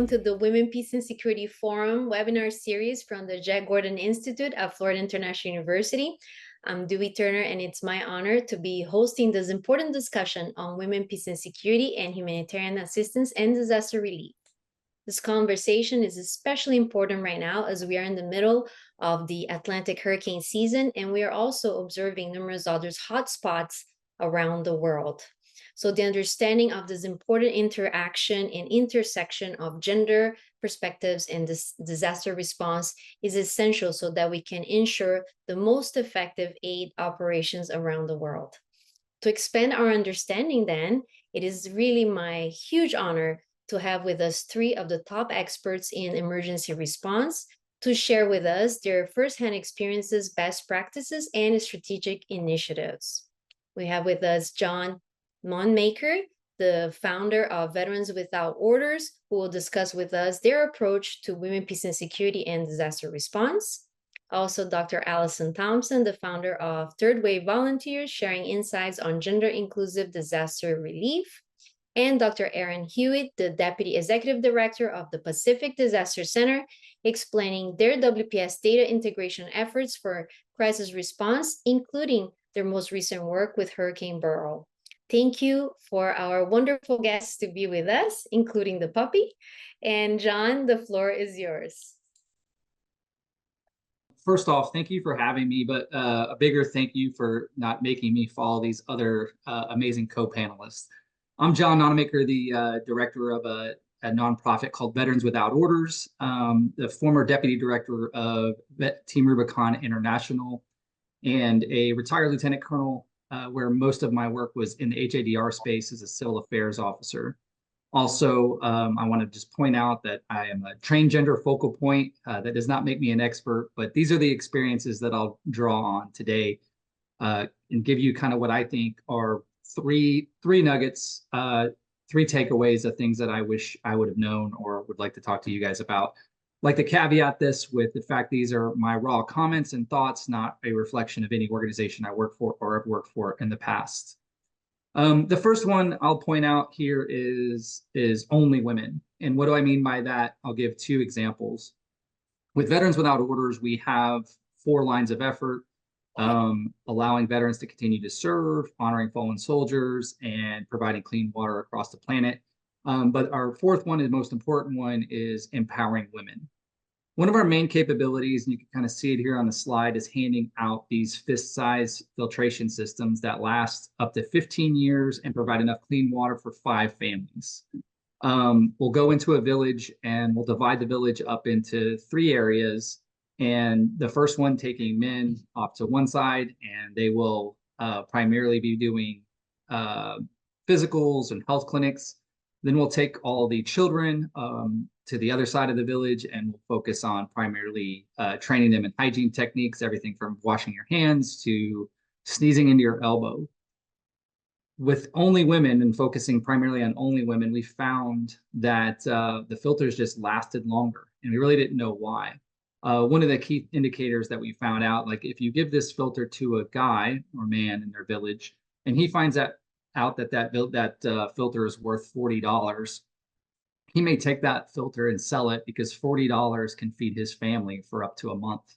welcome to the Women, Peace and Security Forum webinar series from the Jack Gordon Institute at Florida International University. I'm Dewey Turner, and it's my honor to be hosting this important discussion on women, peace and security, and humanitarian assistance and disaster relief. This conversation is especially important right now as we are in the middle of the Atlantic hurricane season, and we are also observing numerous other hotspots around the world. So the understanding of this important interaction and intersection of gender perspectives and this disaster response is essential so that we can ensure the most effective aid operations around the world. To expand our understanding then, it is really my huge honor to have with us three of the top experts in emergency response to share with us their firsthand experiences, best practices, and strategic initiatives. We have with us John Nonnemaker, the founder of Veterans Without Orders, who will discuss with us their approach to women, peace and security and disaster response. Also, Dr. Alison Thompson, the founder of Third Wave Volunteers, sharing insights on gender-inclusive disaster relief. And Dr. Erin Hughey, the Deputy Executive Director of the Pacific Disaster Center, explaining their WPS data integration efforts for crisis response, including their most recent work with Hurricane Beryl. Thank you for our wonderful guests to be with us, including the puppy. And John, the floor is yours. First off, thank you for having me, but a bigger thank you for not making me follow these other amazing co-panelists. I'm John Nonnemaker, the director of a nonprofit called Veterans Without Orders, the former deputy director of Team Rubicon International, and a retired lieutenant colonel where most of my work was in the HADR space as a civil affairs officer. Also, I want to just point out that I am a trained gender focal point. That does not make me an expert, but these are the experiences that I'll draw on today and give you kind of what I think are three nuggets, three takeaways of things that I wish I would have known or would like to talk to you guys about. I'd like to caveat this with the fact these are my raw comments and thoughts, not a reflection of any organization I work for or have worked for in the past. The first one I'll point out here is only women. And what do I mean by that? I'll give two examples. With Veterans Without Orders, we have 4 lines of effort, allowing veterans to continue to serve, honoring fallen soldiers, and providing clean water across the planet. But our fourth one and most important one is empowering women. One of our main capabilities, and you can kind of see it here on the slide, is handing out these fist-sized filtration systems that last up to 15 years and provide enough clean water for 5 families. We'll go into a village and we'll divide the village up into 3 areas. And the first one taking men off to one side, and they will primarily be doing physicals and health clinics. Then we'll take all the children to the other side of the village, and we'll focus on primarily training them in hygiene techniques, everything from washing your hands to sneezing into your elbow. With only women and focusing primarily on only women, we found that the filters just lasted longer, and we really didn't know why. One of the key indicators that we found out, like if you give this filter to a guy or man in their village, and he finds out that filter is worth $40, he may take that filter and sell it because $40 can feed his family for up to a month.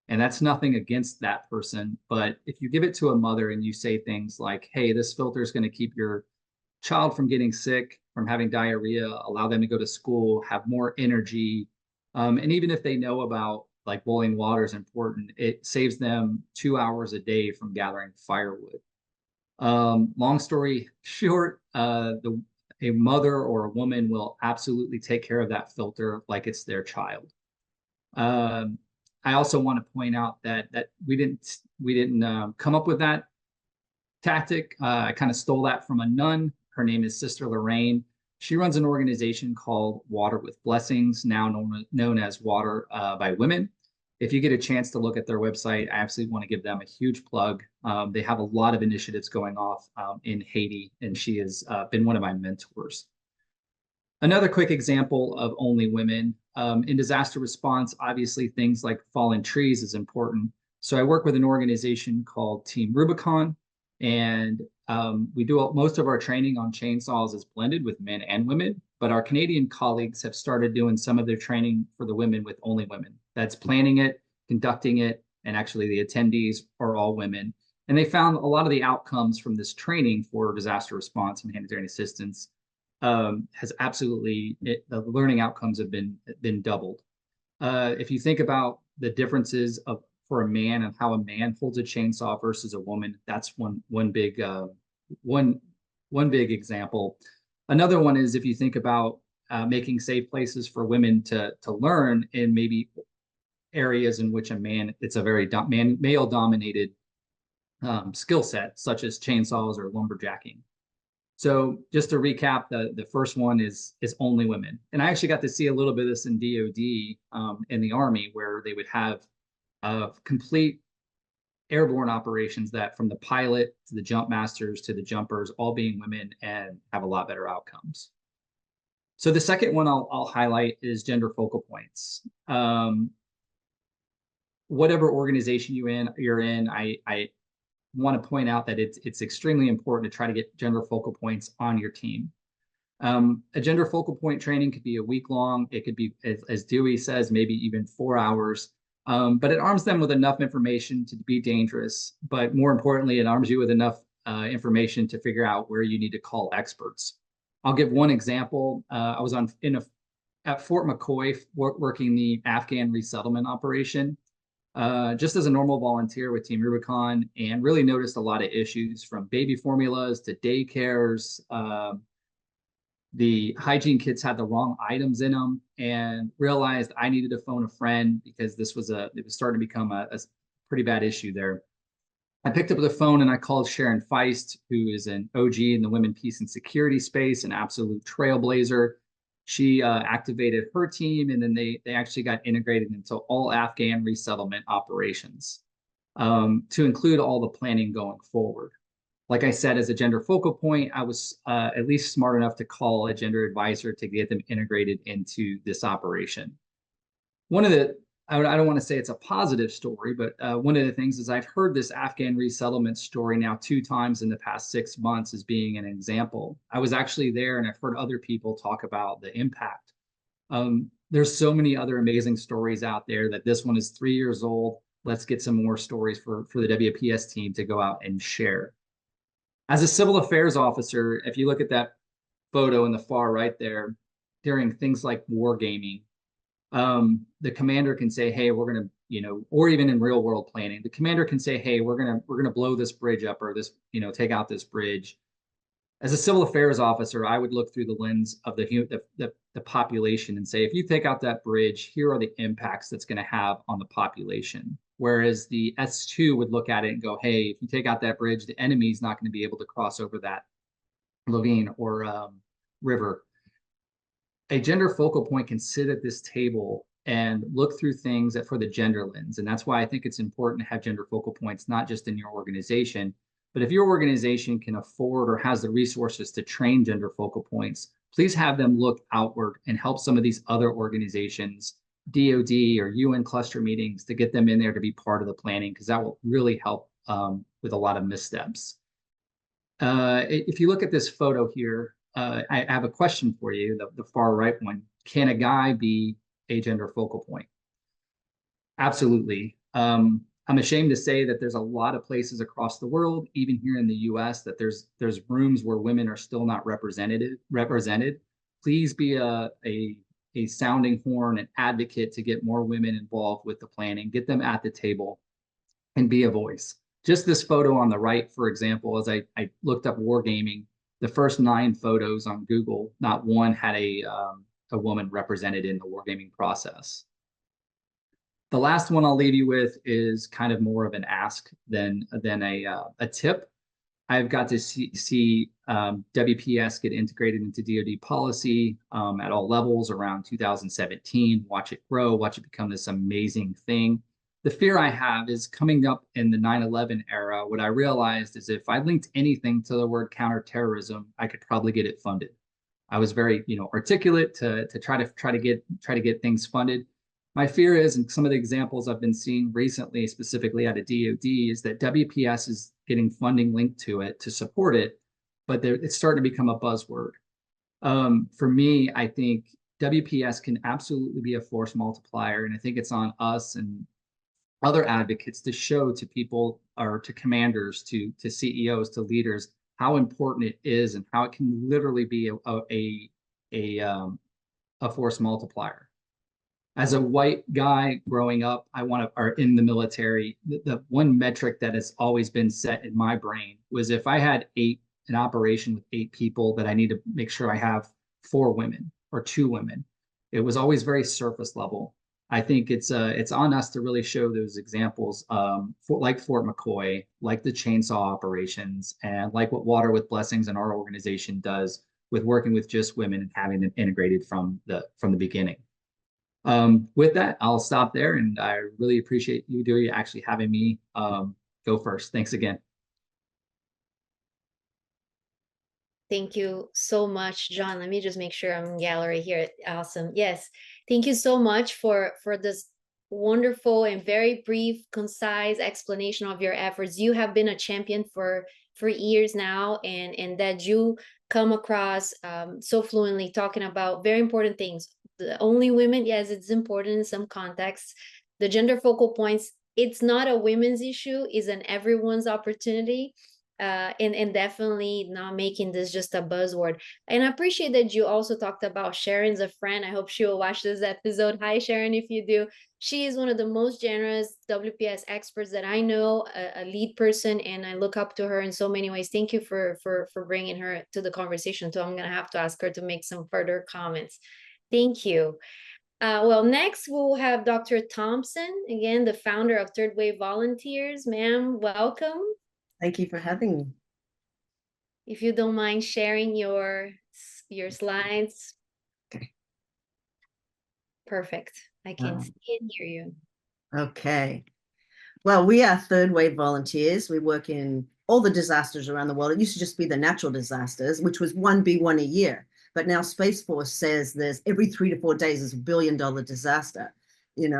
And that's nothing against that person. But if you give it to a mother and you say things like, hey, this filter is going to keep your child from getting sick, from having diarrhea, allow them to go to school, have more energy. And even if they know about like boiling water is important, it saves them 2 hours a day from gathering firewood. Long story short, a mother or a woman will absolutely take care of that filter like it's their child. I also want to point out that we didn't come up with that tactic. I kind of stole that from a nun. Her name is Sister Lorraine. She runs an organization called Water with Blessings, now known as Water by Women. If you get a chance to look at their website, I absolutely want to give them a huge plug. They have a lot of initiatives going off in Haiti, and she has been one of my mentors. Another quick example of only women. In disaster response, obviously things like fallen trees is important. So I work with an organization called Team Rubicon, and we do most of our training on chainsaws is blended with men and women, but our Canadian colleagues have started doing some of their training for the women with only women. That's planning it, conducting it, and actually the attendees are all women. And they found a lot of the outcomes from this training for disaster response and humanitarian assistance has absolutely, the learning outcomes have been doubled. If you think about the differences for a man and how a man holds a chainsaw versus a woman, that's one big example. Another one is if you think about making safe places for women to learn in maybe areas in which it's a very male dominated skill set, such as chainsaws or lumberjacking. So just to recap, the first one is only women. And I actually got to see a little bit of this in DOD in the Army, where they would have complete airborne operations that from the pilot to the jump masters to the jumpers, all being women, and have a lot better outcomes. So the second one I'll highlight is gender focal points. Whatever organization you're in, I want to point out that it's extremely important to try to get gender focal points on your team. A gender focal point training could be a week long. It could be, as Dewey says, maybe even 4 hours. But it arms them with enough information to be dangerous. But more importantly, it arms you with enough information to figure out where you need to call experts. I'll give one example. I was at Fort McCoy working the Afghan resettlement operation. Just as a normal volunteer with Team Rubicon, and really noticed a lot of issues from baby formulas to daycares. The hygiene kits had the wrong items in them, and realized I needed to phone a friend because it was starting to become a pretty bad issue there. I picked up the phone and I called Sharon Feist, who is an OG in the women, peace, and security space, an absolute trailblazer. She activated her team, and then they actually got integrated into all Afghan resettlement operations to include all the planning going forward. Like I said, as a gender focal point, I was at least smart enough to call a gender advisor to get them integrated into this operation. I don't want to say it's a positive story, but one of the things is I've heard this Afghan resettlement story now 2 times in the past 6 months as being an example. I was actually there, and I've heard other people talk about the impact. There's so many other amazing stories out there that this one is 3 years old. Let's get some more stories for the WPS team to go out and share. As a civil affairs officer, if you look at that photo in the far right there, during things like wargaming, the commander can say, hey, we're going to, or even in real world planning, the commander can say, hey, we're going to blow this bridge up, or this, take out this bridge. As a civil affairs officer, I would look through the lens of the population and say, if you take out that bridge, here are the impacts that's going to have on the population. Whereas the S2 would look at it and go, hey, if you take out that bridge, the enemy is not going to be able to cross over that ravine or river. A gender focal point can sit at this table and look through things for the gender lens. And that's why I think it's important to have gender focal points, not just in your organization, but if your organization can afford or has the resources to train gender focal points, please have them look outward and help some of these other organizations, DOD or UN cluster meetings, to get them in there to be part of the planning, because that will really help with a lot of missteps. If you look at this photo here, I have a question for you, the far right one. Can a guy be a gender focal point? Absolutely. I'm ashamed to say that there's a lot of places across the world, even here in the US, that there's rooms where women are still not represented. Please be a sounding horn, an advocate to get more women involved with the planning, get them at the table, and be a voice. Just this photo on the right, for example, as I looked up wargaming, the first 9 photos on Google, not one had a woman represented in the wargaming process. The last one I'll leave you with is kind of more of an ask than a tip. I've got to see WPS get integrated into DoD policy at all levels around 2017, watch it grow, watch it become this amazing thing. The fear I have is coming up in the 9/11 era, what I realized is if I linked anything to the word counterterrorism, I could probably get it funded. I was very, articulate to try to get things funded. My fear is, and some of the examples I've been seeing recently, specifically out of DoD, is that WPS is getting funding linked to it to support it, but it's starting to become a buzzword. For me, I think WPS can absolutely be a force multiplier. And I think it's on us and other advocates to show to people or to commanders, to CEOs, to leaders, how important it is and how it can literally be a force multiplier. As a white guy growing up, or in the military, the one metric that has always been set in my brain was if I had an operation with 8 people, that I need to make sure I have 4 women or 2 women. It was always very surface level. I think it's on us to really show those examples, like Fort McCoy, like the chainsaw operations, and like what Water with Blessings and our organization does with working with just women and having them integrated from the beginning. With that, I'll stop there, and I really appreciate you, Dewey, actually having me go first. Thanks again. Thank you so much, John. Let me just make sure I'm in gallery here. Awesome. Yes. Thank you so much for this wonderful and very brief, concise explanation of your efforts. You have been a champion for years now, and that you come across so fluently talking about very important things. The only women, yes, it's important in some contexts. The gender focal points, it's not a women's issue, it's an everyone's opportunity. And definitely not making this just a buzzword. And I appreciate that you also talked about Sharon's a friend. I hope she will watch this episode. Hi, Sharon, if you do. She is one of the most generous WPS experts that I know, a lead person, and I look up to her in so many ways. Thank you for bringing her to the conversation too. I'm going to have to ask her to make some further comments. Thank you. Well, next we'll have Dr. Thompson, again, the founder of Third Wave Volunteers. Ma'am, welcome. Thank you for having me. If you don't mind sharing your slides. Okay. Perfect. I can see and hear you. Okay. Well, we are Third Wave Volunteers. We work in all the disasters around the world. It used to just be the natural disasters, which was one a year. But now Space Force says there's every 3 to 4 days is $1 billion disaster.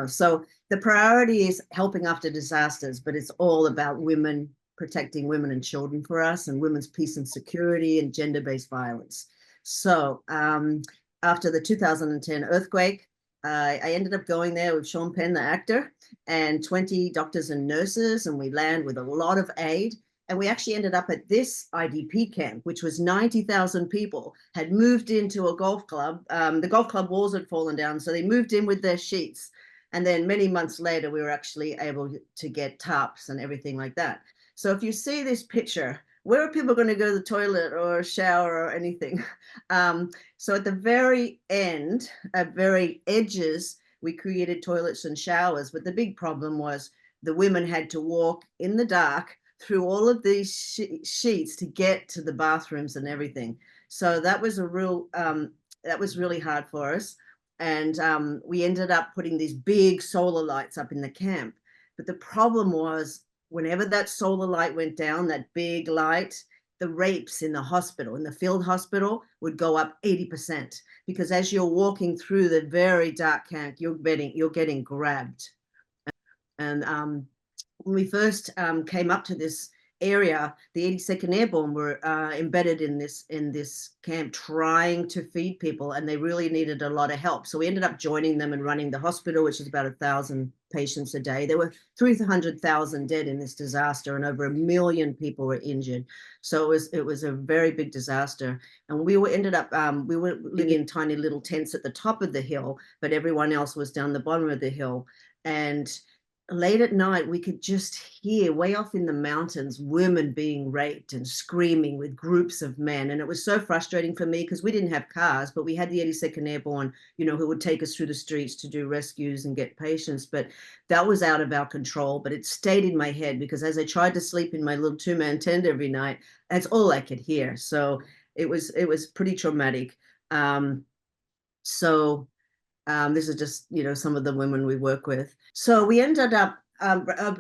So the priority is helping after disasters, but it's all about women, protecting women and children for us, and women's peace and security, and gender-based violence. So after the 2010 earthquake, I ended up going there with Sean Penn, the actor, and 20 doctors and nurses, and we land with a lot of aid. And we actually ended up at this IDP camp, which was 90,000 people, had moved into a golf club. The golf club walls had fallen down, so they moved in with their sheets. And then many months later, we were actually able to get tarps and everything like that. So if you see this picture, where are people going to go to the toilet or shower or anything? So at the very end, at very edges, we created toilets and showers. But the big problem was the women had to walk in the dark through all of these sheets to get to the bathrooms and everything. So that was that was really hard for us. And we ended up putting these big solar lights up in the camp. But the problem was, whenever that solar light went down, that big light, the rapes in the hospital, in the field hospital, would go up 80%, because as you're walking through the very dark camp, you're getting grabbed. And when we first came up to this area, the 82nd Airborne were embedded in this camp trying to feed people, and they really needed a lot of help. So we ended up joining them and running the hospital, which is about 1,000 patients a day. There were 300,000 dead in this disaster, and over 1 million people were injured. So it was a very big disaster. And we were living in tiny little tents at the top of the hill, but everyone else was down the bottom of the hill. And late at night, we could just hear way off in the mountains women being raped and screaming with groups of men. And it was so frustrating for me, because we didn't have cars, but we had the 82nd Airborne, who would take us through the streets to do rescues and get patients. But that was out of our control. But it stayed in my head, because as I tried to sleep in my little 2-man tent every night, that's all I could hear. So it was pretty traumatic. This is just, some of the women we work with. So we ended up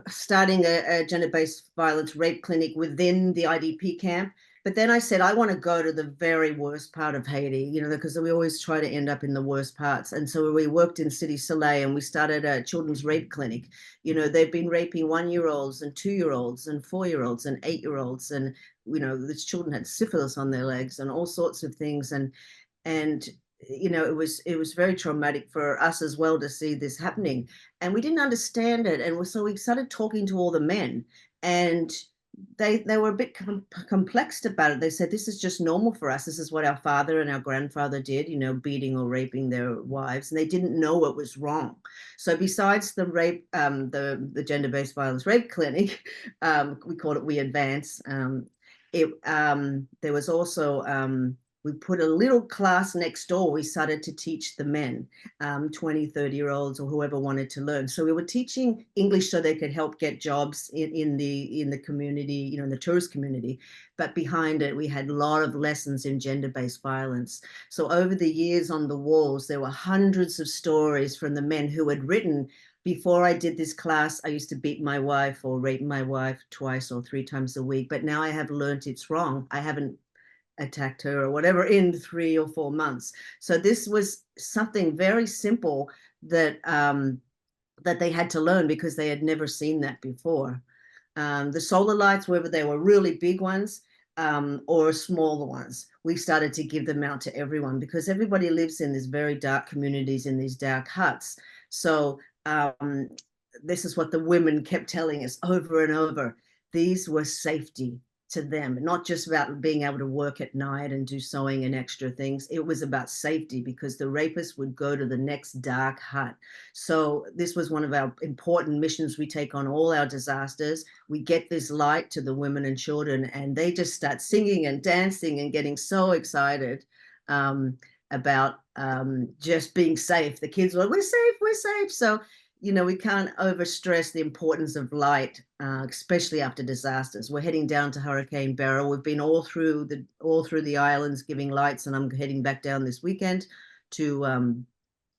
starting a gender-based violence rape clinic within the IDP camp. But then I said, I want to go to the very worst part of Haiti, because we always try to end up in the worst parts. And so we worked in City Soleil, and we started a children's rape clinic. They've been raping 1-year-olds and 2-year-olds and 4-year-olds and 8-year-olds. And, these children had syphilis on their legs and all sorts of things. And And it was very traumatic for us as well to see this happening, and we didn't understand it. And so we started talking to all the men, and they were a bit complexed about it. They said, this is just normal for us. This is what our father and our grandfather did, beating or raping their wives, and they didn't know it was wrong. So besides the rape, the gender-based violence rape clinic, we called it We Advance. There was also we put a little class next door. We started to teach the men, 20, 30-year-olds or whoever wanted to learn. So we were teaching English so they could help get jobs in the community, in the tourist community. But behind it, we had a lot of lessons in gender-based violence. So over the years on the walls, there were hundreds of stories from the men who had written, before I did this class, I used to beat my wife or rape my wife twice or 3 times a week. But now I have learned it's wrong. I haven't attacked her or whatever in 3 or 4 months. So this was something very simple that that they had to learn because they had never seen that before. The solar lights, whether they were really big ones or smaller ones, we started to give them out to everyone because everybody lives in these very dark communities, in these dark huts. So this is what the women kept telling us over and over. These were safety to them, not just about being able to work at night and do sewing and extra things. It was about safety because the rapists would go to the next dark hut. So this was one of our important missions. We take on all our disasters. We get this light to the women and children, and they just start singing and dancing and getting so excited about just being safe. The kids were like, we're safe, we're safe. So we can't overstress the importance of light, especially after disasters. We're heading down to Hurricane Beryl. We've been all through the islands giving lights, and I'm heading back down this weekend to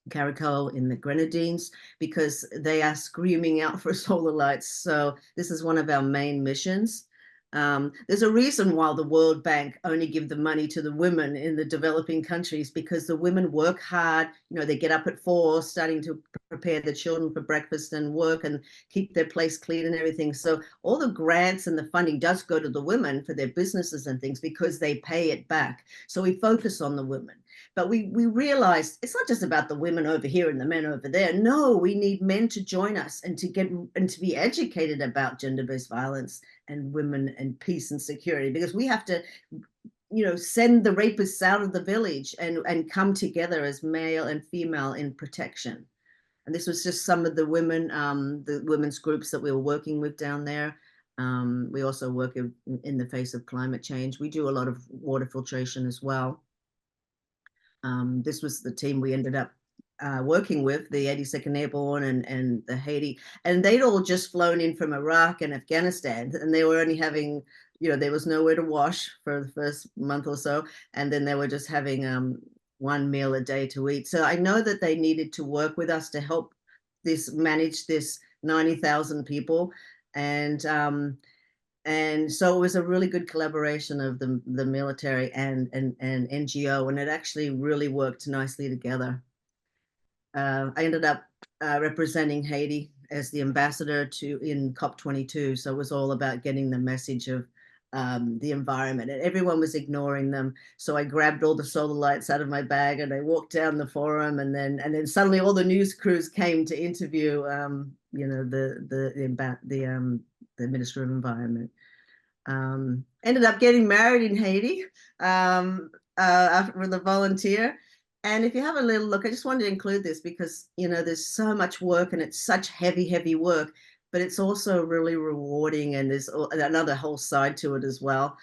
Carriacou in the Grenadines because they are screaming out for solar lights. So this is one of our main missions. There's a reason why the World Bank only give the money to the women in the developing countries, because the women work hard. They get up at 4, starting to prepare the children for breakfast and work and keep their place clean and everything. So all the grants and the funding does go to the women for their businesses and things because they pay it back. So we focus on the women. But we realized it's not just about the women over here and the men over there. No, we need men to join us and to be educated about gender-based violence and women and peace and security, because we have to send the rapists out of the village and come together as male and female in protection. And this was just some of the women's groups that we were working with down there. We also work in the face of climate change. We do a lot of water filtration as well. This was the team we ended up working with, the 82nd Airborne and the Haiti, and they'd all just flown in from Iraq and Afghanistan, and they were only having, there was nowhere to wash for the first month or so, and then they were just having 1 meal a day to eat. So I know that they needed to work with us to help manage this 90,000 people, and so it was a really good collaboration of the military and NGO, and it actually really worked nicely together. I ended up representing Haiti as the ambassador in COP22. So it was all about getting the message of the environment, and everyone was ignoring them. So I grabbed all the solar lights out of my bag and I walked down the forum, and then suddenly all the news crews came to interview, the Minister of Environment. Ended up getting married in Haiti with a volunteer. And if you have a little look, I just wanted to include this because, there's so much work and it's such heavy, heavy work, but it's also really rewarding, and there's another whole side to it as well.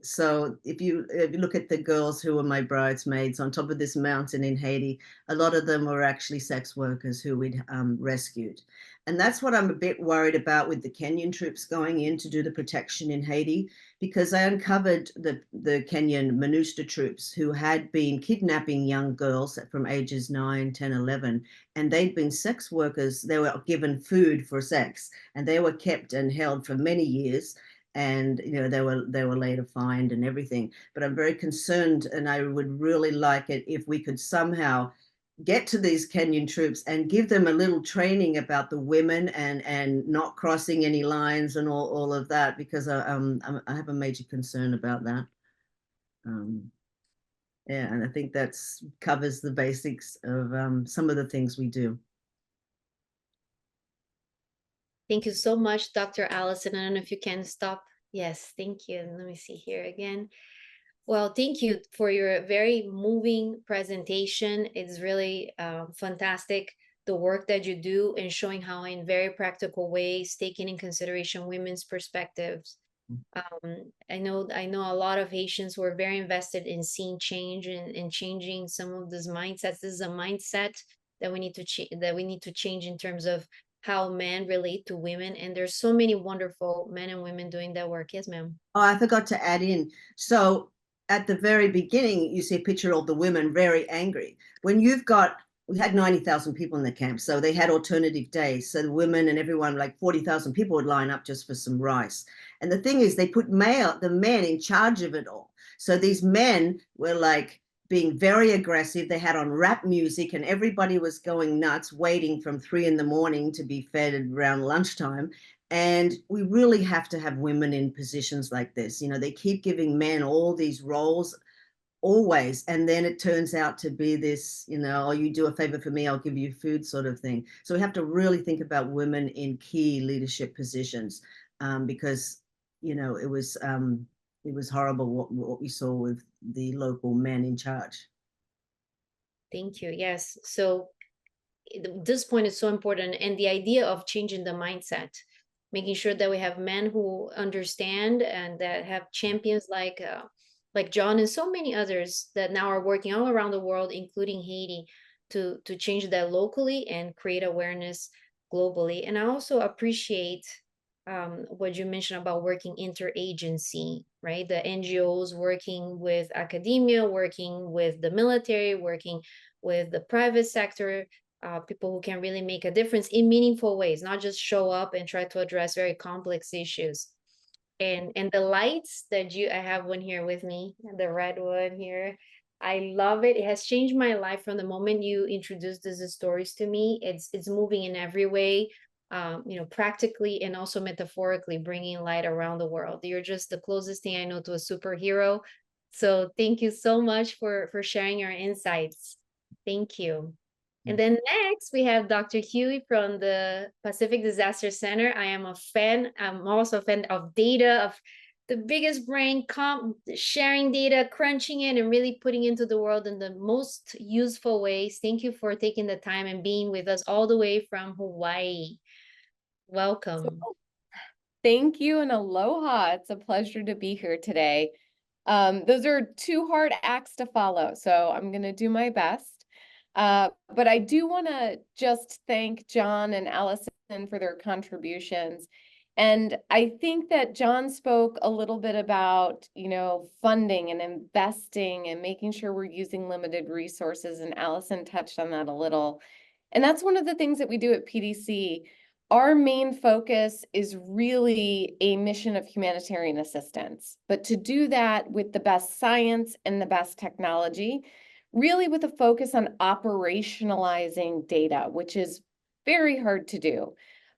So if you look at the girls who were my bridesmaids on top of this mountain in Haiti, a lot of them were actually sex workers who we'd rescued. And that's what I'm a bit worried about with the Kenyan troops going in to do the protection in Haiti, because I uncovered the Kenyan MINUSTA troops who had been kidnapping young girls from ages 9, 10, 11, and they'd been sex workers. They were given food for sex, and they were kept and held for many years. And they were later fined and everything. But I'm very concerned, and I would really like it if we could somehow get to these Kenyan troops and give them a little training about the women and not crossing any lines and all of that, because I have a major concern about that. Yeah, and I think that's covers the basics of some of the things we do. Thank you so much, Dr. Allison. I don't know if you can stop. Yes, thank you. Let me see here again. Well, thank you for your very moving presentation. It's really fantastic, the work that you do and showing how in very practical ways, taking in consideration women's perspectives. I know a lot of Haitians were very invested in seeing change and changing some of these mindsets. This is a mindset that we need to change in terms of how men relate to women. And there's so many wonderful men and women doing that work. Yes, ma'am. Oh, I forgot to add in. So at the very beginning, you see a picture of the women very angry. When you've got, we had 90,000 people in the camp, so they had alternative days. So the women and everyone, like 40,000 people would line up just for some rice. And the thing is, they put the men in charge of it all. So these men were like being very aggressive. They had on rap music and everybody was going nuts, waiting from 3 a.m. to be fed around lunchtime. And we really have to have women in positions like this. You know, they keep giving men all these roles always. And then it turns out to be this, you know, oh, you do a favor for me, I'll give you food sort of thing. So we have to really think about women in key leadership positions because, you know, it was horrible what we saw with the local men in charge. Thank you. Yes. So this point is so important. And the idea of changing the mindset, making sure that we have men who understand and that have champions like John and so many others that now are working all around the world, including Haiti, to change that locally and create awareness globally. And I also appreciate what you mentioned about working interagency, right? The NGOs working with academia, working with the military, working with the private sector, people who can really make a difference in meaningful ways, not just show up and try to address very complex issues. And the lights that I have one here with me, the red one here. I love it. It has changed my life from the moment you introduced these stories to me. It's moving in every way, you know, practically and also metaphorically, bringing light around the world. You're just the closest thing I know to a superhero. So thank you so much for sharing your insights. Thank you. And then next we have Dr. Hughey from the Pacific Disaster Center. I am a fan. I'm also a fan of data, of the biggest brain, sharing data, crunching it, and really putting into the world in the most useful ways. Thank you for taking the time and being with us all the way from Hawaii. Welcome. Thank you and aloha. It's a pleasure to be here today. Those are 2 hard acts to follow, so I'm going to do my best. But I do want to just thank John and Alison for their contributions. And I think that John spoke a little bit about, you know, funding and investing and making sure we're using limited resources, and Alison touched on that a little. And that's one of the things that we do at PDC. Our main focus is really a mission of humanitarian assistance, but to do that with the best science and the best technology, really with a focus on operationalizing data, which is very hard to do.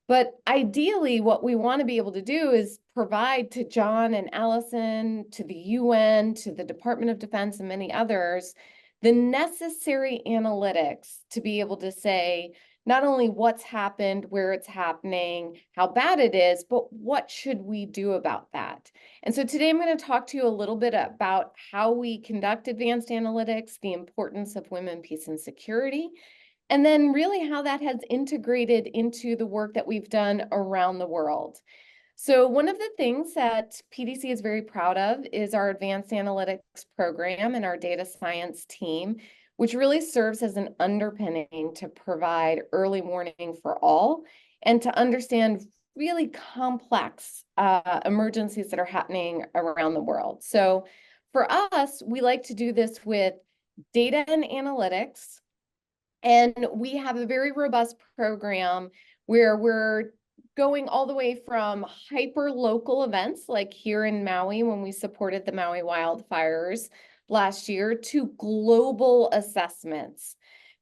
But ideally, what we want to be able to do is provide to John and Alison, to the UN, to the Department of Defense, and many others, the necessary analytics to be able to say, not only what's happened, where it's happening, how bad it is, but what should we do about that? And so today I'm going to talk to you a little bit about how we conduct advanced analytics, the importance of women, peace, and security, and then really how that has integrated into the work that we've done around the world. So one of the things that PDC is very proud of is our advanced analytics program and our data science team, which really serves as an underpinning to provide early warning for all and to understand really complex emergencies that are happening around the world. So for us, we like to do this with data and analytics. And we have a very robust program where we're going all the way from hyper local events like here in Maui when we supported the Maui wildfires last year to global assessments.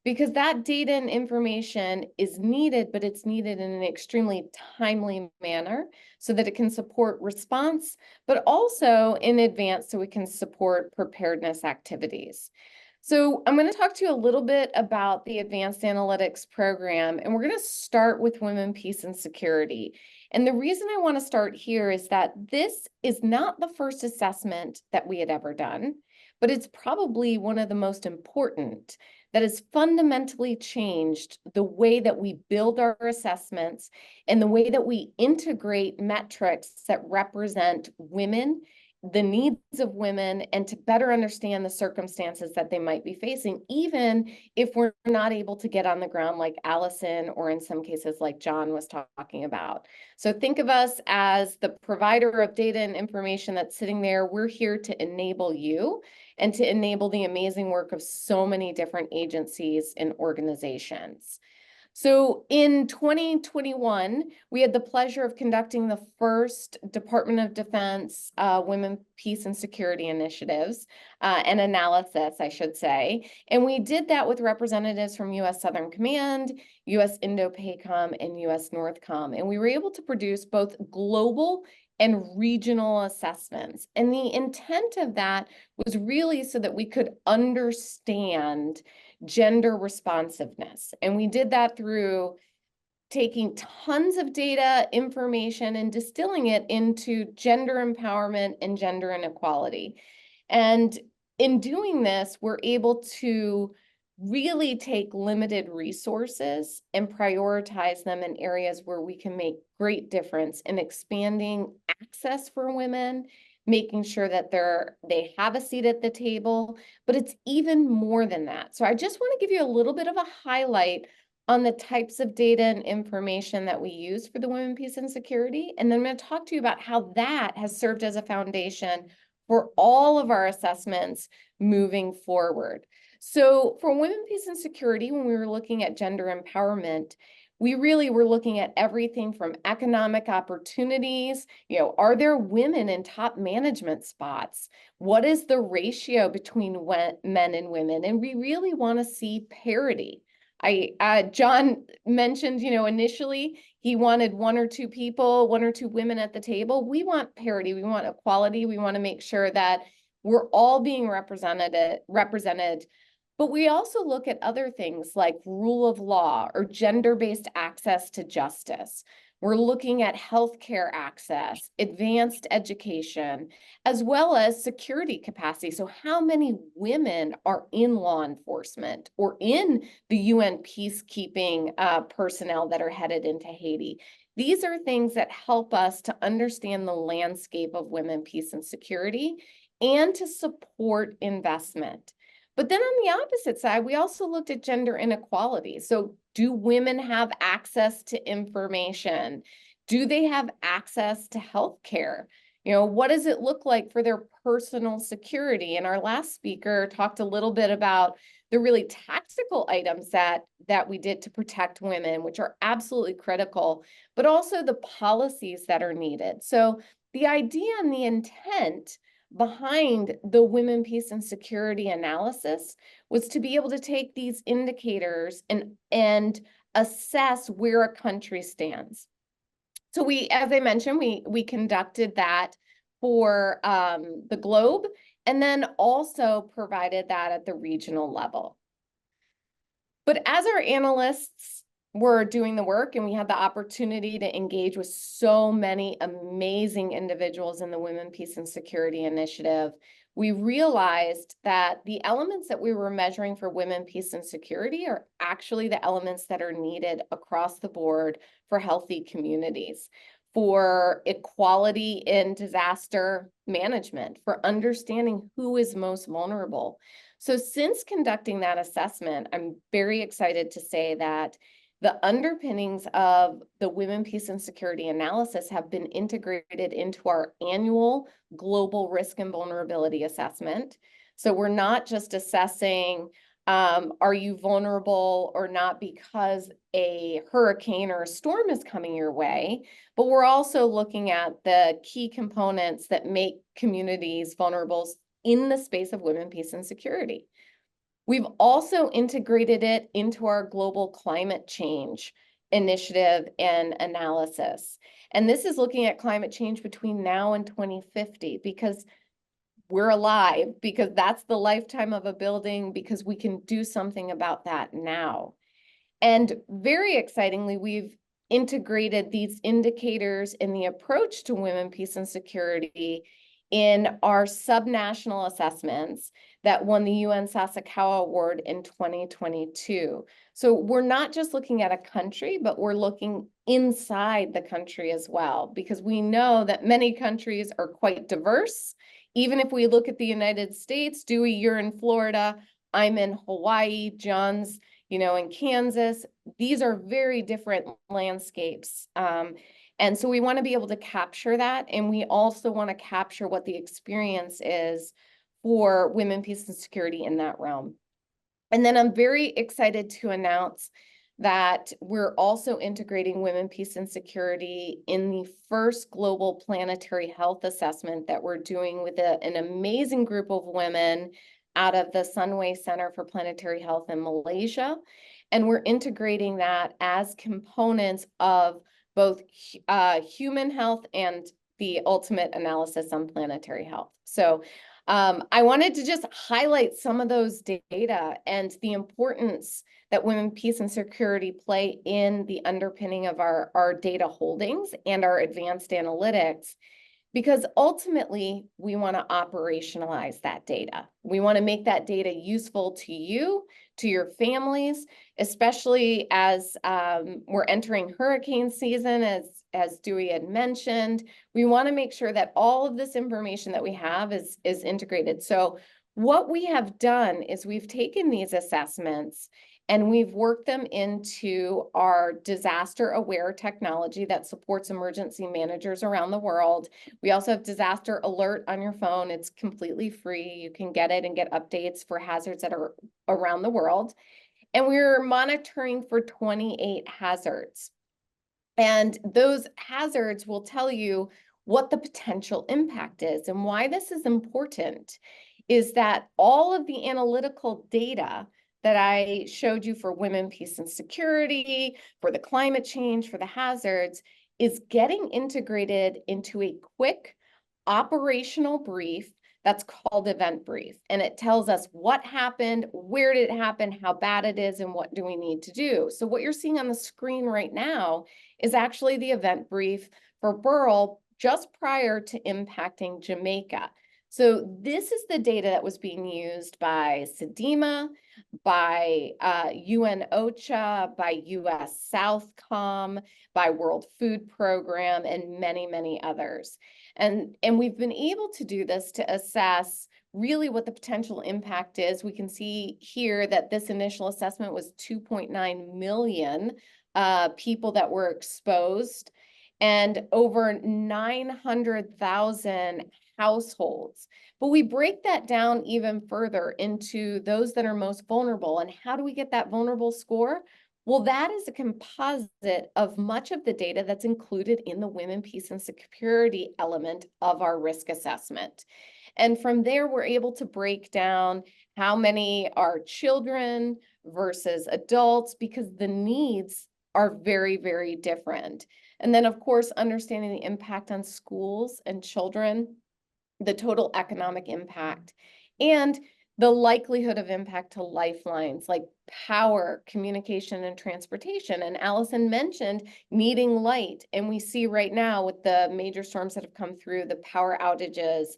because that data and information is needed, but it's needed in an extremely timely manner so that it can support response, but also in advance so we can support preparedness activities. So I'm going to talk to you a little bit about the Advanced Analytics Program, and we're going to start with women, peace, and security. And the reason I want to start here is that this is not the first assessment that we had ever done, but it's probably one of the most important that has fundamentally changed the way that we build our assessments and the way that we integrate metrics that represent women, the needs of women, and to better understand the circumstances that they might be facing, even if we're not able to get on the ground like Alison, or in some cases like John was talking about. So think of us as the provider of data and information that's sitting there. We're here to enable you and to enable the amazing work of so many different agencies and organizations. So in 2021, we had the pleasure of conducting the first Department of Defense Women, Peace, and Security initiatives and analysis, I should say. And we did that with representatives from U.S. Southern Command, U.S. Indo-PACOM, and U.S. NORTHCOM. And we were able to produce both global and regional assessments. And the intent of that was really so that we could understand gender responsiveness. And we did that through taking tons of data, information, and distilling it into gender empowerment and gender inequality. And in doing this, we're able to really take limited resources and prioritize them in areas where we can make great difference in expanding access for women, making sure that they have a seat at the table, but it's even more than that. So I just want to give you a little bit of a highlight on the types of data and information that we use for the Women, Peace, and Security. And then I'm going to talk to you about how that has served as a foundation for all of our assessments moving forward. So for Women, Peace, and Security, when we were looking at gender empowerment, we really were looking at everything from economic opportunities, are there women in top management spots? What is the ratio between men and women? And we really want to see parity. John mentioned, initially he wanted one or two women at the table. We want parity, we want equality, we want to make sure that we're all being represented. But we also look at other things like rule of law or gender-based access to justice. We're looking at healthcare access, advanced education, as well as security capacity. So how many women are in law enforcement or in the UN peacekeeping personnel that are headed into Haiti? These are things that help us to understand the landscape of women, peace, and security, and to support investment. But then on the opposite side, we also looked at gender inequality. So do women have access to information? Do they have access to healthcare? What does it look like for their personal security? And our last speaker talked a little bit about the really tactical items that we did to protect women, which are absolutely critical, but also the policies that are needed. So the idea and the intent behind the Women, Peace, and Security analysis was to be able to take these indicators and assess where a country stands. So we, as I mentioned, we conducted that for the globe, and then also provided that at the regional level. But as our analysts were doing the work and we had the opportunity to engage with so many amazing individuals in the Women, Peace, and Security Initiative, we realized that the elements that we were measuring for women, peace, and security are actually the elements that are needed across the board for healthy communities, for equality in disaster management, for understanding who is most vulnerable. So since conducting that assessment, I'm very excited to say that the underpinnings of the Women, Peace, and Security analysis have been integrated into our annual global risk and vulnerability assessment. So we're not just assessing, are you vulnerable or not because a hurricane or a storm is coming your way, but we're also looking at the key components that make communities vulnerable in the space of women, peace, and security. We've also integrated it into our global climate change initiative and analysis. And this is looking at climate change between now and 2050, because we're alive, because that's the lifetime of a building, because we can do something about that now. And very excitingly, we've integrated these indicators in the approach to women, peace, and security in our subnational assessments that won the UN Sasakawa Award in 2022. So we're not just looking at a country, but we're looking inside the country as well, because we know that many countries are quite diverse. Even if we look at the United States, Dewey, you're in Florida, I'm in Hawaii, John's, in Kansas. These are very different landscapes. And so we want to be able to capture that. And we also want to capture what the experience is for women, peace, and security in that realm. And then I'm very excited to announce that we're also integrating women, peace, and security in the first global planetary health assessment that we're doing with an amazing group of women out of the Sunway Center for Planetary Health in Malaysia. And we're integrating that as components of both human health and the ultimate analysis on planetary health. So I wanted to just highlight some of those data and the importance that women, peace, and security play in the underpinning of our data holdings and our advanced analytics, because ultimately we want to operationalize that data. We want to make that data useful to you, to your families, especially as we're entering hurricane season, as Dewey had mentioned. We want to make sure that all of this information that we have is integrated. So what we have done is we've taken these assessments and we've worked them into our disaster-aware technology that supports emergency managers around the world. We also have disaster alert on your phone. It's completely free. You can get it and get updates for hazards that are around the world. And we're monitoring for 28 hazards. And those hazards will tell you what the potential impact is. And why this is important is that all of the analytical data that I showed you for women, peace, and security, for the climate change, for the hazards, is getting integrated into a quick operational brief that's called event brief. And it tells us what happened, where did it happen, how bad it is, and what do we need to do. So what you're seeing on the screen right now is actually the event brief for Burl just prior to impacting Jamaica. So this is the data that was being used by SEDEMA, by UN OCHA, by US Southcom, by World Food Program, and many, many others. And we've been able to do this to assess really what the potential impact is. We can see here that this initial assessment was 2.9 million people that were exposed and over 900,000 households. But we break that down even further into those that are most vulnerable. And how do we get that vulnerable score? Well, that is a composite of much of the data that's included in the women, peace, and security element of our risk assessment. And from there, we're able to break down how many are children versus adults, because the needs are very, very different. And then, of course, understanding the impact on schools and children, the total economic impact, and the likelihood of impact to lifelines like power, communication, and transportation. And Alison mentioned needing light. And we see right now with the major storms that have come through, the power outages,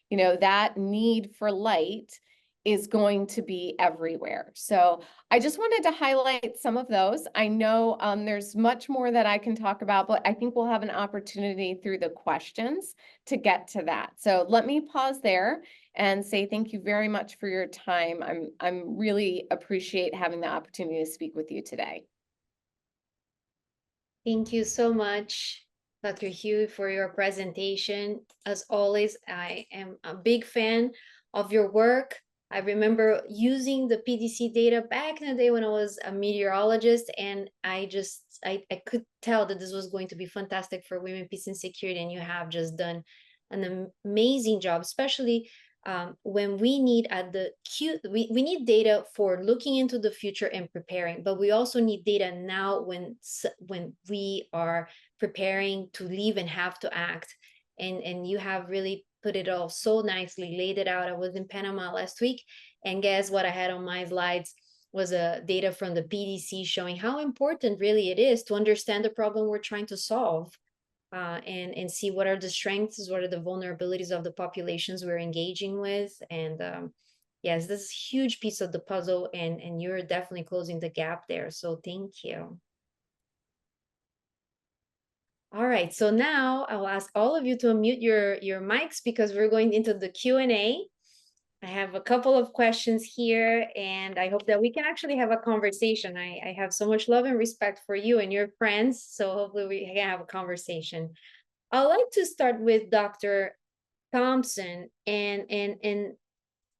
that need for light is going to be everywhere. So I just wanted to highlight some of those. I know there's much more that I can talk about, but I think we'll have an opportunity through the questions to get to that. So let me pause there and say thank you very much for your time. I'm really appreciate having the opportunity to speak with you today. Thank you so much, Dr. Hughey, for your presentation. As always, I am a big fan of your work. I remember using the PDC data back in the day when I was a meteorologist, and I could tell that this was going to be fantastic for women, peace, and security, and you have just done an amazing job, especially when we need we need data for looking into the future and preparing, but we also need data now when we are preparing to leave and have to act. And you have really put it all so nicely, laid it out. I was in Panama last week, and guess what I had on my slides was data from the PDC showing how important really it is to understand the problem we're trying to solve, and see what are the strengths, what are the vulnerabilities of the populations we're engaging with. And yes, this is a huge piece of the puzzle, and you're definitely closing the gap there. So thank you. All right, so now I'll ask all of you to unmute your mics because we're going into the Q&A. I have a couple of questions here, and I hope that we can actually have a conversation. I have so much love and respect for you and your friends, so hopefully we can have a conversation. I'd like to start with Dr. Thompson and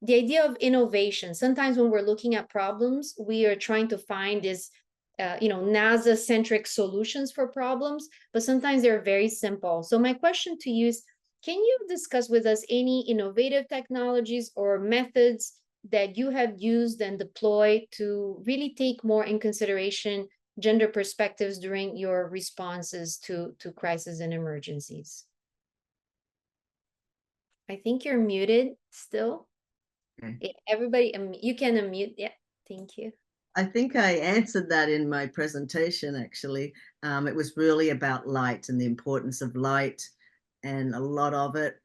the idea of innovation. Sometimes when we're looking at problems, we are trying to find this, NASA-centric solutions for problems, but sometimes they're very simple. So my question to you is, can you discuss with us any innovative technologies or methods that you have used and deployed to really take more in consideration gender perspectives during your responses to crises and emergencies? I think you're muted still. Okay. Everybody, you can unmute. Yeah, thank you. I think I answered that in my presentation, actually. It was really about light and the importance of light, and a lot of it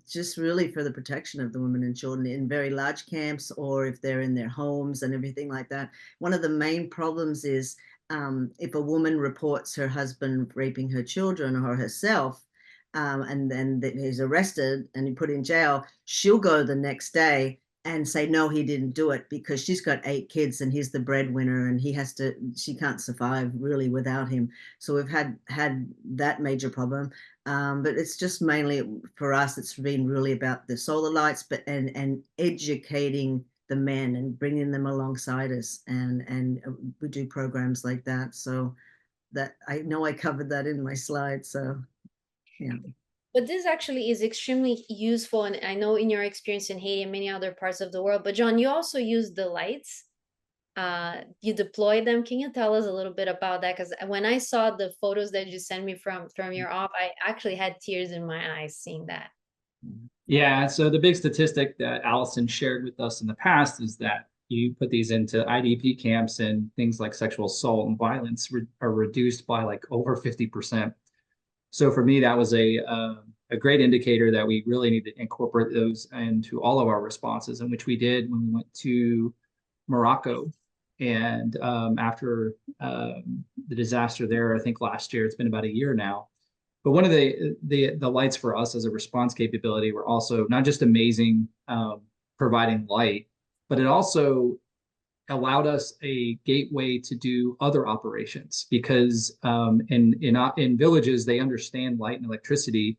just really for the protection of the women and children in very large camps, or if they're in their homes and everything like that. One of the main problems is if a woman reports her husband raping her children or herself, and then he's arrested and he put in jail, she'll go the next day and say, no, he didn't do it, because she's got 8 kids and he's the breadwinner and she can't survive really without him. So we've had that major problem. But it's just mainly for us, it's been really about the solar lights, and educating the men and bringing them alongside us. And we do programs like that. So that, I know I covered that in my slide. So yeah. But this actually is extremely useful, and I know in your experience in Haiti and many other parts of the world. But John, you also use the lights. You deploy them. Can you tell us a little bit about that? Because when I saw the photos that you sent me from your op, I actually had tears in my eyes seeing that. Yeah, so the big statistic that Alison shared with us in the past is that you put these into IDP camps, and things like sexual assault and violence are reduced by like over 50%. So for me, that was a great indicator that we really need to incorporate those into all of our responses, and which we did when we went to Morocco. And after the disaster there, I think last year, it's been about a year now. But one of the lights for us as a response capability were also not just amazing providing light, but it also allowed us a gateway to do other operations, because in villages, they understand light and electricity.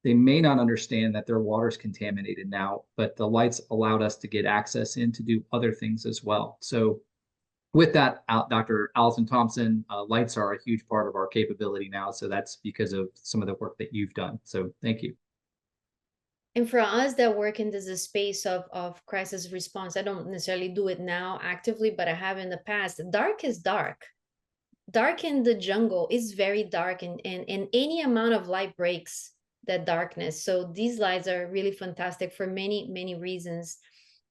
They may not understand that their water's contaminated now, but the lights allowed us to get access in to do other things as well. So with that, Dr. Alison Thompson, lights are a huge part of our capability now. So that's because of some of the work that you've done. So thank you. And for us that work in this space of crisis response, I don't necessarily do it now actively, but I have in the past. Dark is dark. Dark in the jungle is very dark, and any amount of light breaks that darkness. So these lights are really fantastic for many, many reasons.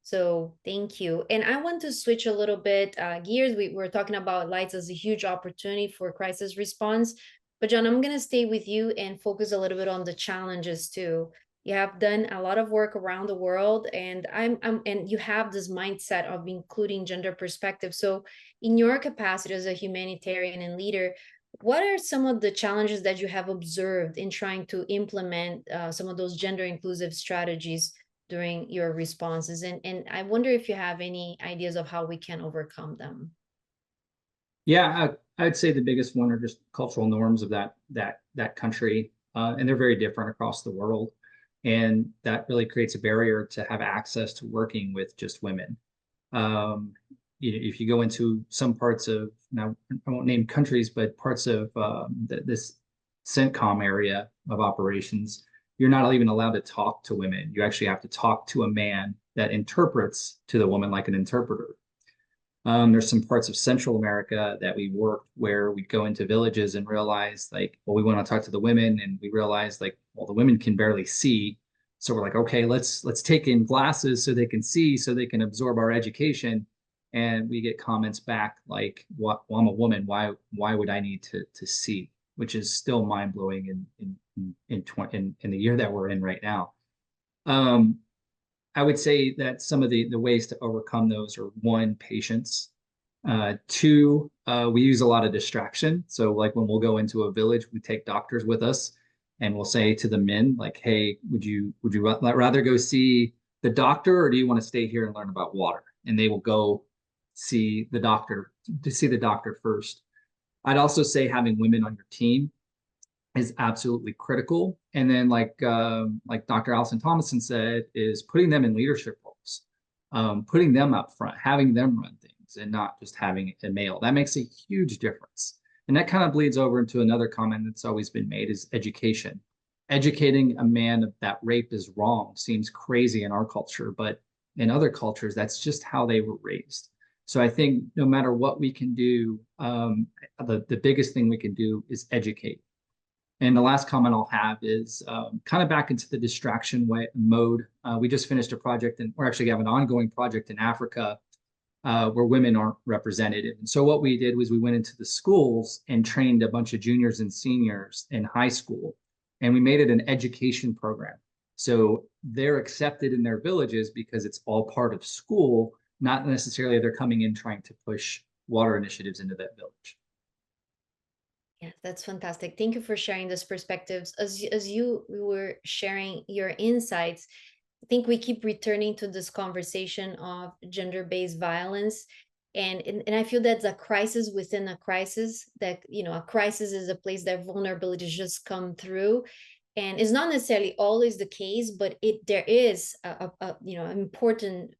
So thank you. And I want to switch a little bit gears. We were talking about lights as a huge opportunity for crisis response. But John, I'm going to stay with you and focus a little bit on the challenges too. You have done a lot of work around the world, and and you have this mindset of including gender perspective. So in your capacity as a humanitarian and leader, what are some of the challenges that you have observed in trying to implement some of those gender inclusive strategies during your responses? And I wonder if you have any ideas of how we can overcome them. Yeah, I'd say the biggest one are just cultural norms of that country, and they're very different across the world. And that really creates a barrier to have access to working with just women. If you go into some parts of, now I won't name countries, but parts of this CENTCOM area of operations, you're not even allowed to talk to women. You actually have to talk to a man that interprets to the woman like an interpreter. There's some parts of Central America that we worked where we go into villages and realize like, well, we want to talk to the women, and we realize like, well, the women can barely see. So we're like, okay, let's take in glasses so they can see, so they can absorb our education. And we get comments back like, "What? Well, I'm a woman. Why would I need to see?" Which is still mind blowing in the year that we're in right now. I would say that some of the ways to overcome those are, one, patience. Two, we use a lot of distraction. So like when we'll go into a village, we take doctors with us, and we'll say to the men like, hey, would you rather go see the doctor, or do you want to stay here and learn about water? And they will go see the doctor first. I'd also say having women on your team is absolutely critical. And then like Dr. Alison Thompson said, is putting them in leadership roles, putting them up front, having them run things, and not just having a male. That makes a huge difference. And that kind of bleeds over into another comment that's always been made, is education. Educating a man that rape is wrong seems crazy in our culture, but in other cultures, that's just how they were raised. So I think no matter what we can do, the biggest thing we can do is educate. And the last comment I'll have is kind of back into the distraction mode. We just finished a project, and we're actually have an ongoing project in Africa where women aren't represented. And so what we did was we went into the schools and trained a bunch of juniors and seniors in high school, and we made it an education program. So they're accepted in their villages because it's all part of school, not necessarily they're coming in trying to push water initiatives into that village. Yeah, that's fantastic. Thank you for sharing those perspectives. As you were sharing your insights, I think we keep returning to this conversation of gender-based violence. And I feel that's a crisis within a crisis, that, a crisis is a place that vulnerabilities just come through. And it's not necessarily always the case, but there is an important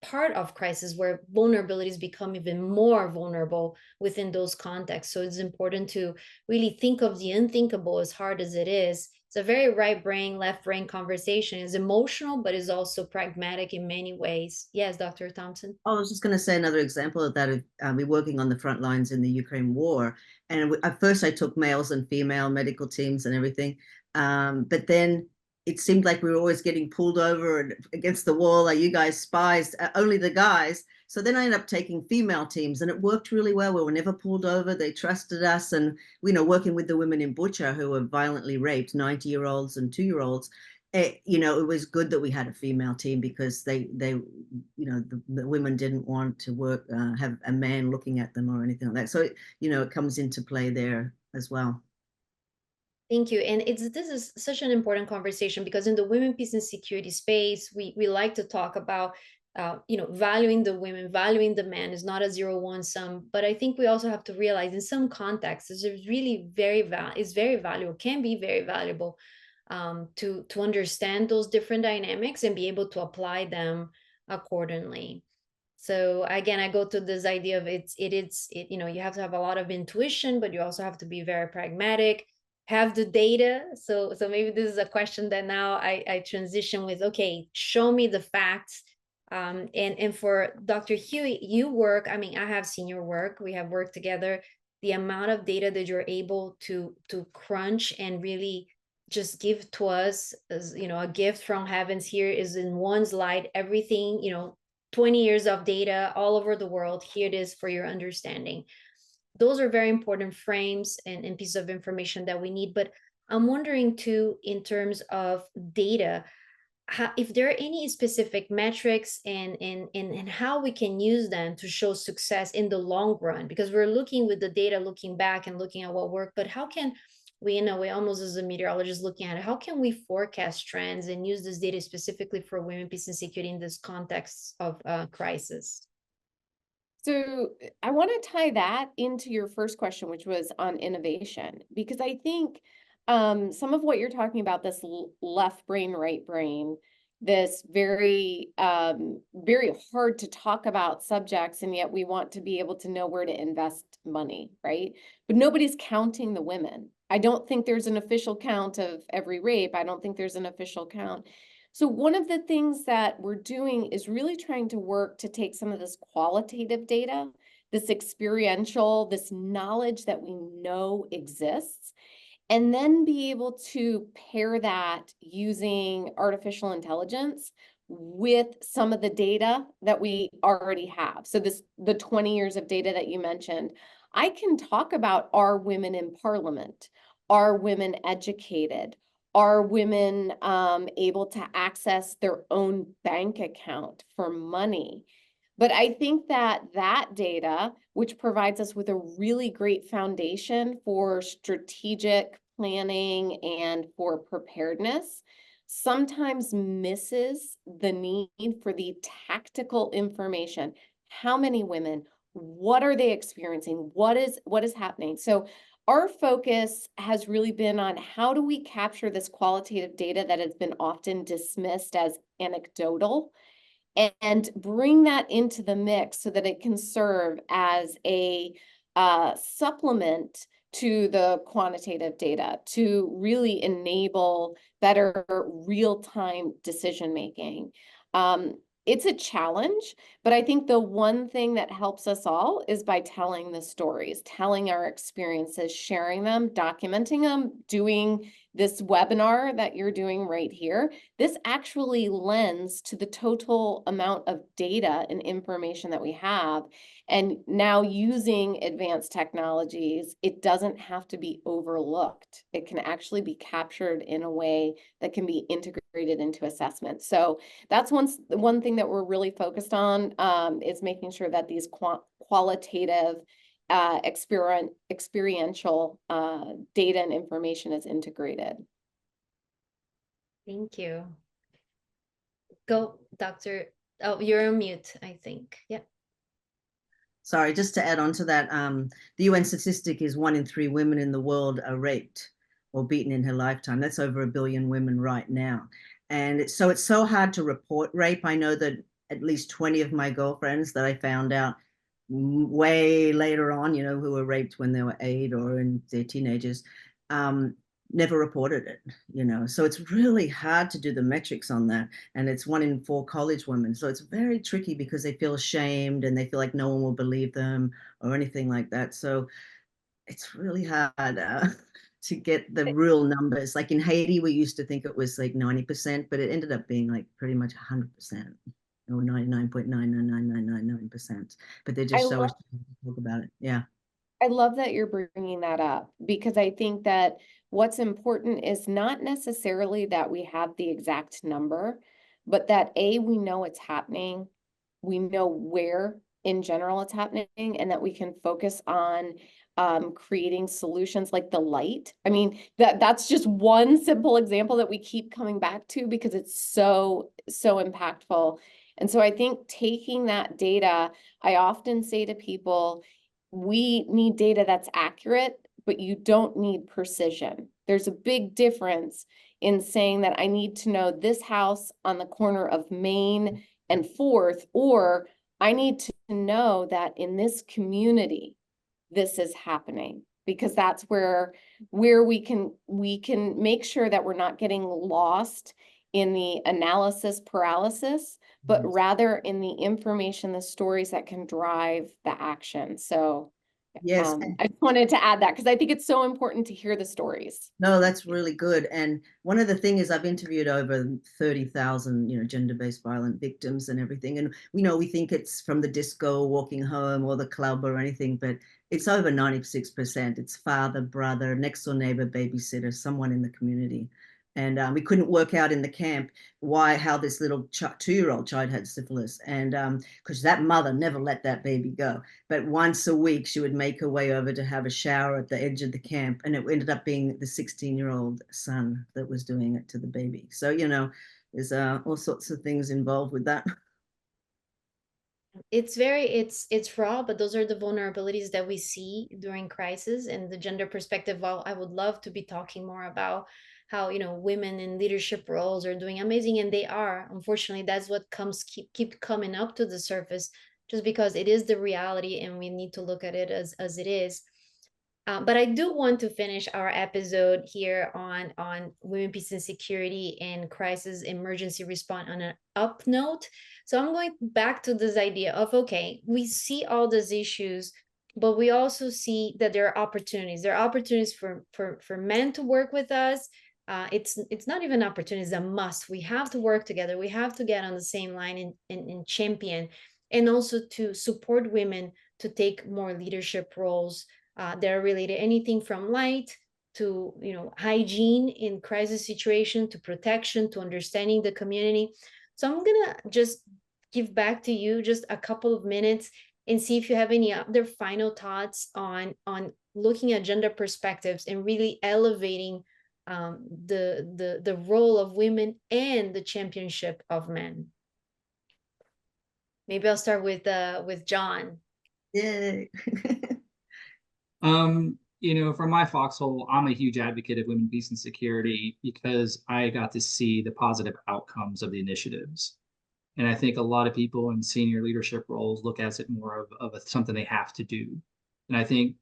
part of crisis where vulnerabilities become even more vulnerable within those contexts. So it's important to really think of the unthinkable, as hard as it is. It's a very right brain, left brain conversation. It's emotional, but it's also pragmatic in many ways. Yes, Dr. Thompson. I was just going to say another example of that. We're working on the front lines in the Ukraine war. And at first I took males and female medical teams and everything. But then it seemed like we were always getting pulled over and against the wall. Like, you guys spies, only the guys. So then I ended up taking female teams, and it worked really well. We were never pulled over. They trusted us. And, working with the women in Bucha who were violently raped, 90-year-olds and 2-year-olds, it was good that we had a female team, because the women didn't want to work, have a man looking at them or anything like that. So, it comes into play there as well. Thank you. And this is such an important conversation, because in the women, peace, and security space, we like to talk about, valuing the women, valuing the man is not a 0-1 sum. But I think we also have to realize in some contexts, it's really very valuable, can be very valuable to understand those different dynamics and be able to apply them accordingly. So again, I go to this idea of you have to have a lot of intuition, but you also have to be very pragmatic, have the data. So maybe this is a question that now I transition with, okay, show me the facts. And for Dr. Hughey, I have seen your work, we have worked together. The amount of data that you're able to crunch and really just give to us as, a gift from heavens here is in one slide, everything, 20 years of data all over the world. Here it is for your understanding. Those are very important frames and pieces of information that we need. But I'm wondering too, in terms of data, if there are any specific metrics and how we can use them to show success in the long run, because we're looking with the data, looking back and looking at what worked, but how can we, in a way, almost as a meteorologist looking at it, how can we forecast trends and use this data specifically for women, peace, and security in this context of crisis? So I want to tie that into your first question, which was on innovation, because I think some of what you're talking about, this left brain, right brain, this very, very hard to talk about subjects, and yet we want to be able to know where to invest money, right? But nobody's counting the women. I don't think there's an official count of every rape. I don't think there's an official count. So one of the things that we're doing is really trying to work to take some of this qualitative data, this experiential, this knowledge that we know exists, and then be able to pair that using artificial intelligence with some of the data that we already have. So the 20 years of data that you mentioned, I can talk about, are women in parliament? Are women educated? Are women able to access their own bank account for money? But I think that that data, which provides us with a really great foundation for strategic planning and for preparedness, sometimes misses the need for the tactical information. How many women? What are they experiencing? What is happening? So our focus has really been on how do we capture this qualitative data that has been often dismissed as anecdotal, and bring that into the mix so that it can serve as a supplement to the quantitative data to really enable better real-time decision making. It's a challenge, but I think the one thing that helps us all is by telling the stories, telling our experiences, sharing them, documenting them, doing this webinar that you're doing right here. This actually lends to the total amount of data and information that we have. And now using advanced technologies, it doesn't have to be overlooked. It can actually be captured in a way that can be integrated into assessment. So that's one thing that we're really focused on, is making sure that these qualitative experiential data and information is integrated. Thank you. Go, Dr. Oh, you're on mute, I think. Yeah. Sorry, just to add on to that, the UN statistic is 1 in 3 women in the world are raped or beaten in her lifetime. That's over 1 billion women right now. And it's so hard to report rape. I know that at least 20 of my girlfriends that I found out way later on, you know, who were raped when they were 8 or in their teenagers, never reported it, you know. So it's really hard to do the metrics on that. And it's 1 in 4 college women. So it's very tricky because they feel ashamed and they feel like no one will believe them or anything like that. So it's really hard to get the real numbers. Like in Haiti, we used to think it was like 90%, but it ended up being like pretty much 100%. Or 99.99999%, but they're just so ashamed to talk about it. Yeah. I love that you're bringing that up, because I think that what's important is not necessarily that we have the exact number, but that we know it's happening, we know where in general it's happening, and that we can focus on creating solutions like the light. I mean, that's just one simple example that we keep coming back to because it's so impactful. And so I think taking that data, I often say to people, we need data that's accurate, but you don't need precision. There's a big difference in saying that I need to know this house on the corner of Main and 4th, or I need to know that in this community, this is happening, because that's where we can make sure that we're not getting lost in the analysis paralysis, but rather in the information, the stories that can drive the action. So yes, I just wanted to add that because I think it's so important to hear the stories. No, that's really good. And one of the things is I've interviewed over 30,000, you know, gender-based violent victims and everything. And, you know, we think it's from the disco, walking home, or the club or anything, but it's over 96%. It's father, brother, next door neighbor, babysitter, someone in the community. And we couldn't work out in the camp how this little 2-year-old child had syphilis. And because that mother never let that baby go. But once a week, she would make her way over to have a shower at the edge of the camp. And it ended up being the 16-year-old son that was doing it to the baby. So, you know, there's all sorts of things involved with that. It's raw, but those are the vulnerabilities that we see during crisis. And the gender perspective, while I would love to be talking more about how, you know, women in leadership roles are doing amazing, and they are, unfortunately, that's what keep coming up to the surface, just because it is the reality and we need to look at it as it is. But I do want to finish our episode here on women, peace, and security and crisis emergency response on an up note. So I'm going back to this idea of, okay, we see all these issues, but we also see that there are opportunities. There are opportunities for men to work with us. It's not even opportunities, a must. We have to work together. We have to get on the same line and champion, and also to support women to take more leadership roles that are related, anything from light to hygiene in crisis situation, to protection, to understanding the community. So I'm gonna just give back to you just a couple of minutes and see if you have any other final thoughts on looking at gender perspectives and really elevating the role of women and the championship of men. Maybe I'll start with John. Yay. From my foxhole, I'm a huge advocate of women, peace, and security because I got to see the positive outcomes of the initiatives. And I think a lot of people in senior leadership roles look at it more of something they have to do. And I think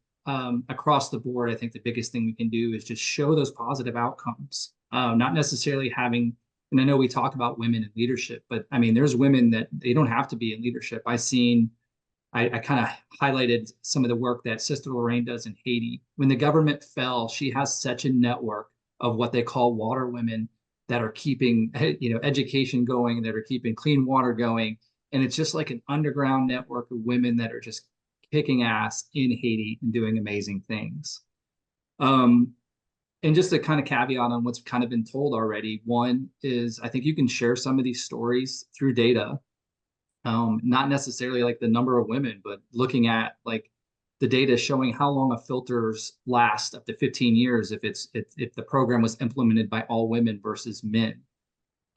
across the board, I think the biggest thing we can do is just show those positive outcomes, not necessarily having, and I know we talk about women in leadership, but I mean, there's women that they don't have to be in leadership. I kind of highlighted some of the work that Sister Lorraine does in Haiti. When the government fell, she has such a network of what they call water women that are keeping, education going, that are keeping clean water going. And it's just like an underground network of women that are just kicking ass in Haiti and doing amazing things. And just a kind of caveat on what's kind of been told already. One is I think you can share some of these stories through data. Not necessarily like the number of women, but looking at like the data showing how long a filters last up to 15 years if the program was implemented by all women versus men.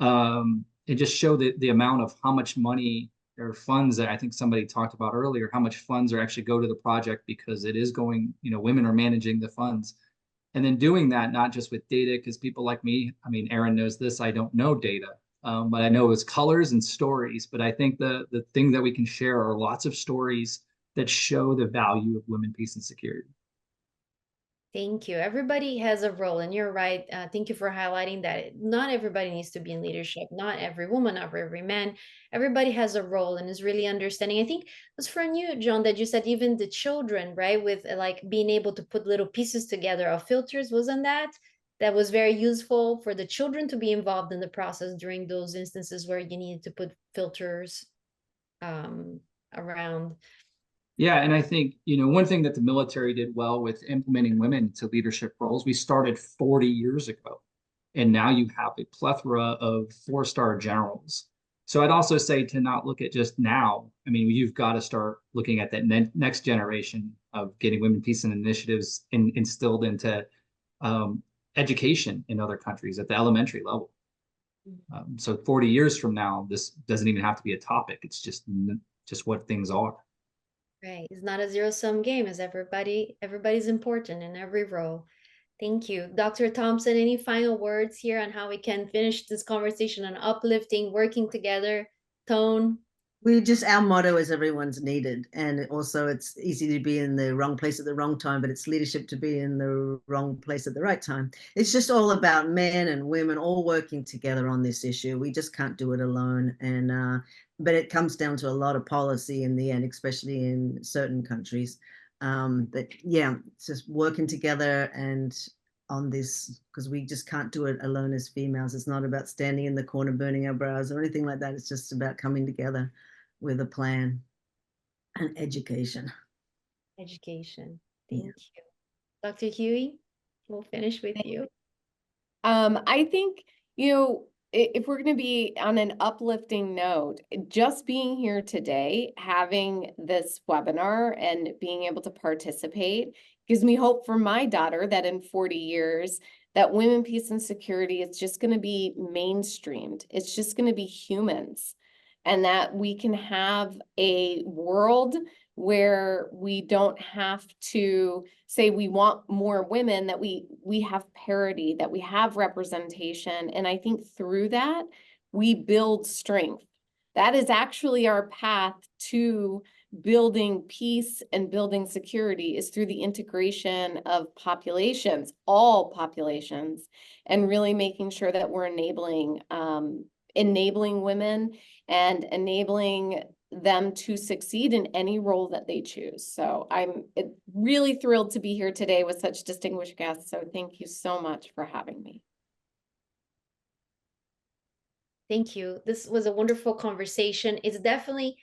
It just showed the amount of how much money or funds that I think somebody talked about earlier, how much funds are actually go to the project because it is going, women are managing the funds. And then doing that, not just with data, because people like me, I mean, Erin knows this, I don't know data. But I know it's colors and stories. But I think the thing that we can share are lots of stories that show the value of women, peace, and security. Thank you. Everybody has a role, and you're right. Thank you for highlighting that. Not everybody needs to be in leadership. Not every woman, not every man. Everybody has a role and is really understanding. I think it was from you, John, that you said even the children, right, with like being able to put little pieces together of filters, wasn't that? That was very useful for the children to be involved in the process during those instances where you needed to put filters around. Yeah, and I think, one thing that the military did well with implementing women to leadership roles, we started 40 years ago, and now you have a plethora of 4-star generals. So I'd also say to not look at just now. I mean, you've got to start looking at that next generation of getting women, peace, and initiatives instilled into education in other countries at the elementary level. So 40 years from now, this doesn't even have to be a topic. It's just what things are. Right. It's not a zero-sum game, as everybody's important in every role. Thank you. Dr. Thompson, any final words here on how we can finish this conversation on uplifting, working together, tone? Our motto is everyone's needed. And also it's easy to be in the wrong place at the wrong time, but it's leadership to be in the wrong place at the right time. It's just all about men and women all working together on this issue. We just can't do it alone. And, but it comes down to a lot of policy in the end, especially in certain countries. But yeah, it's just working together and on this, because we just can't do it alone as females. It's not about standing in the corner burning our brows or anything like that. It's just about coming together with a plan and education. Education. Thank you. Dr. Hughey, we'll finish with you. I think, if we're going to be on an uplifting note, just being here today, having this webinar and being able to participate gives me hope for my daughter that in 40 years, that women, peace, and security is just going to be mainstreamed. It's just going to be humans, and that we can have a world where we don't have to say we want more women, that we have parity, that we have representation. And I think through that, we build strength. That is actually our path to building peace and building security is through the integration of populations, all populations, and really making sure that we're enabling women and enabling them to succeed in any role that they choose. So I'm really thrilled to be here today with such distinguished guests. So thank you so much for having me. Thank you. This was a wonderful conversation. It's definitely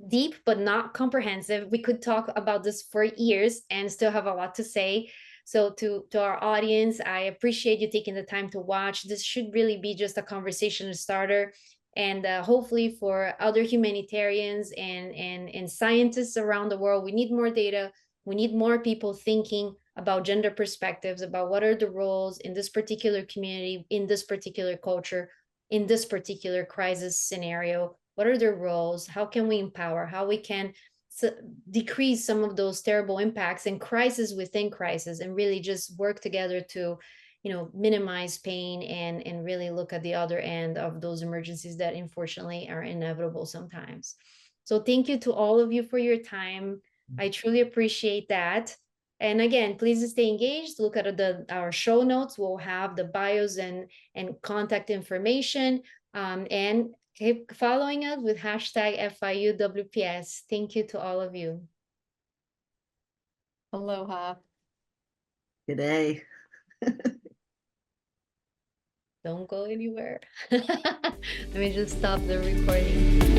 deep, but not comprehensive. We could talk about this for years and still have a lot to say. So to our audience, I appreciate you taking the time to watch. This should really be just a conversation starter. And hopefully for other humanitarians and scientists around the world, we need more data. We need more people thinking about gender perspectives, about what are the roles in this particular community, in this particular culture, in this particular crisis scenario. What are their roles? How can we empower? How we can decrease some of those terrible impacts and crisis within crisis, and really just work together to, you know, minimize pain and really look at the other end of those emergencies that unfortunately are inevitable sometimes. So thank you to all of you for your time. I truly appreciate that. And again, please stay engaged. Look at our show notes. We'll have the bios and contact information, and keep following us with hashtag FIUWPS. Thank you to all of you. Aloha. Good day. Don't go anywhere. Let me just stop the recording.